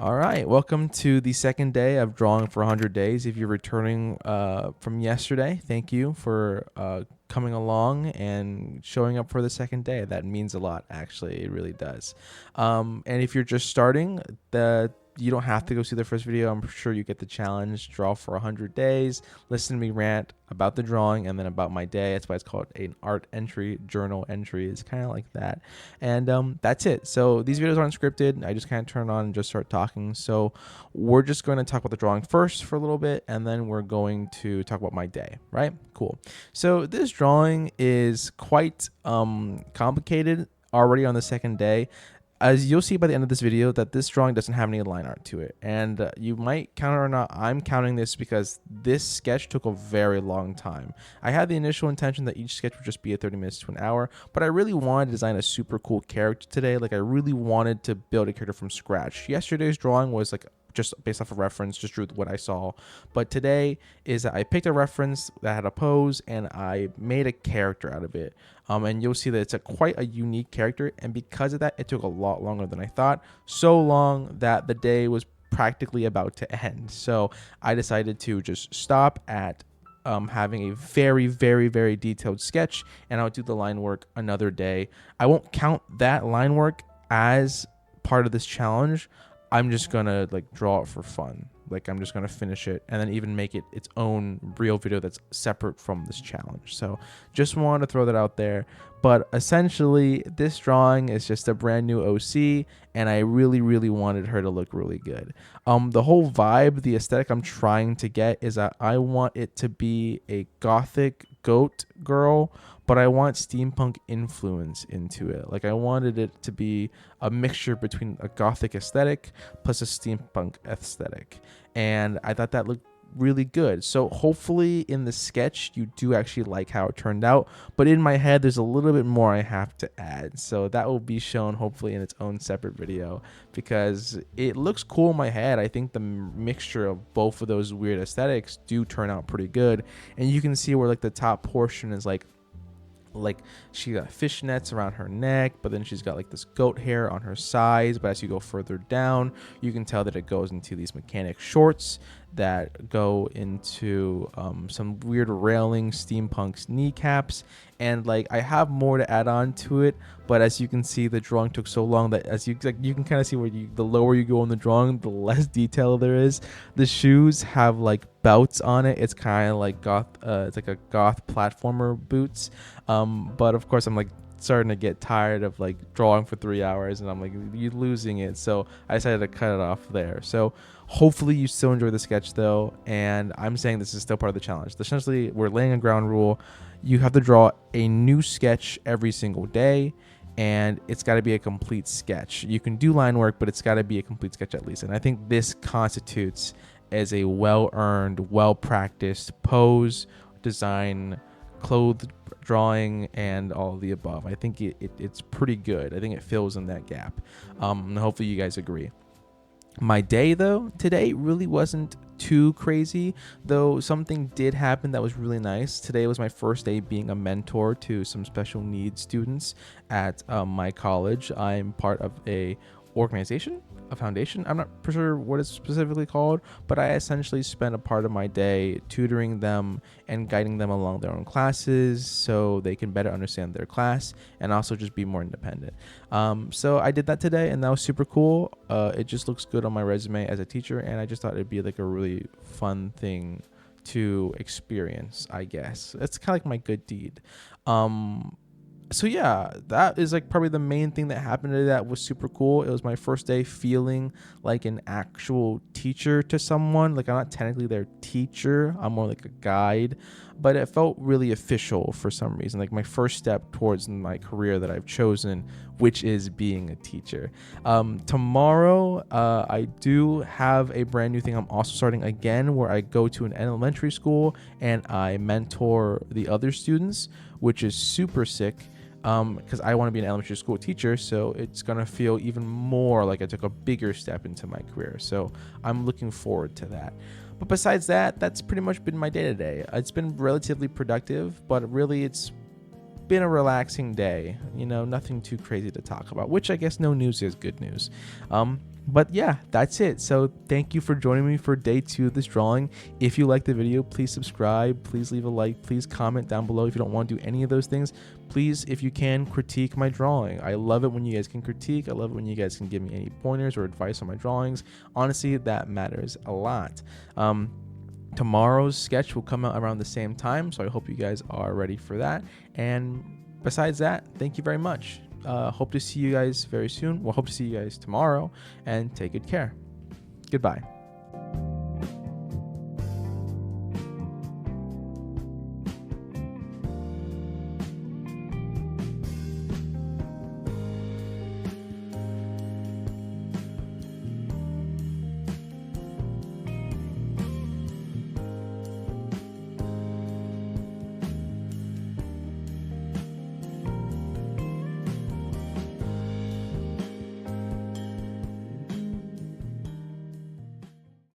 All right, welcome to the second day of Drawing for 100 Days. If you're returning from yesterday, thank you for coming along and showing up for the second day. That means a lot, actually. It really does. And if you're just starting, you don't have to go see the first video. I'm sure you get the challenge, draw for 100 days, listen to me rant about the drawing and then about my day. That's why it's called an art entry, journal entry. It's kind of like that. And that's it. So these videos aren't scripted. I just kind of turn on and just start talking. So we're just going to talk about the drawing first for a little bit, and then we're going to talk about my day, right? Cool. So this drawing is quite complicated already on the second day. As you'll see by the end of this video, that this drawing doesn't have any line art to it. And you might count it or not, I'm counting this because this sketch took a very long time. I had the initial intention that each sketch would just be 30 minutes to an hour, but I really wanted to design a super cool character today. Like, I really wanted to build a character from scratch. Yesterday's drawing was like just based off a reference, just drew what I saw. But today is that I picked a reference that had a pose and I made a character out of it. And you'll see that it's quite a unique character. And because of that, it took a lot longer than I thought. So long that the day was practically about to end. So I decided to just stop at having a very, very, very detailed sketch, and I'll do the line work another day. I won't count that line work as part of this challenge. I'm just gonna like draw it for fun. Like, I'm just gonna finish it and then even make it its own real video that's separate from this challenge. So just wanted to throw that out there. But essentially, this drawing is just a brand new OC, and I really, really wanted her to look really good. The whole vibe, the aesthetic I'm trying to get is that I want it to be a gothic goat girl, but I want steampunk influence into it. Like, I wanted it to be a mixture between a gothic aesthetic plus a steampunk aesthetic. And I thought that looked really good. So hopefully in the sketch you do actually like how it turned out, but in my head there's a little bit more I have to add. So that will be shown hopefully in its own separate video, because it looks cool in my head. I think the mixture of both of those weird aesthetics do turn out pretty good. And you can see where like the top portion is like she got fishnets around her neck, but then she's got like this goat hair on her sides. But as you go further down, you can tell that it goes into these mechanic shorts that go into some weird railing steampunk's kneecaps. And like, I have more to add on to it, but as you can see, the drawing took so long that as you can kind of see where the lower you go in the drawing, the less detail there is. The shoes have like belts on it. It's kind of like it's like a goth platformer boots. But of course I'm like starting to get tired of like drawing for 3 hours, and I'm like, you're losing it. So I decided to cut it off there. So hopefully you still enjoy the sketch though, and I'm saying this is still part of the challenge. Essentially, we're laying a ground rule. You have to draw a new sketch every single day, and it's got to be a complete sketch. You can do line work, but it's got to be a complete sketch at least. And I think this constitutes as a well-earned, well-practiced pose, design, clothed drawing, and all of the above. I think it's pretty good. I think it fills in that gap. And hopefully you guys agree. My day though today really wasn't too crazy, though something did happen that was really nice. Today was my first day being a mentor to some special needs students at my college. I'm part of a foundation. I'm not sure what it's specifically called, but I essentially spent a part of my day tutoring them and guiding them along their own classes so they can better understand their class and also just be more independent. So I did that today, and that was super cool. It just looks good on my resume as a teacher, and I just thought it'd be like a really fun thing to experience, I guess. It's kind of like my good deed. So yeah, that is like probably the main thing that happened today that was super cool. It was my first day feeling like an actual teacher to someone. Like, I'm not technically their teacher, I'm more like a guide, but it felt really official for some reason. Like, my first step towards my career that I've chosen, which is being a teacher. Tomorrow, I do have a brand new thing I'm also starting again, where I go to an elementary school and I mentor the other students, which is super sick. Because I want to be an elementary school teacher, so it's gonna feel even more like I took a bigger step into my career. So I'm looking forward to that. But besides that, that's pretty much been my day today. It's been relatively productive, but really it's been a relaxing day. You know, nothing too crazy to talk about, which I guess no news is good news. But yeah, that's it. So thank you for joining me for day 2 of this drawing. If you like the video, please subscribe, please leave a like, please comment down below. If you don't want to do any of those things, please, if you can, critique my drawing. I love it when you guys can critique. I love it when you guys can give me any pointers or advice on my drawings. Honestly, that matters a lot. Tomorrow's sketch will come out around the same time, so I hope you guys are ready for that. And besides that, thank you very much. Hope to see you guys very soon. Well, hope to see you guys tomorrow, and take good care. Goodbye.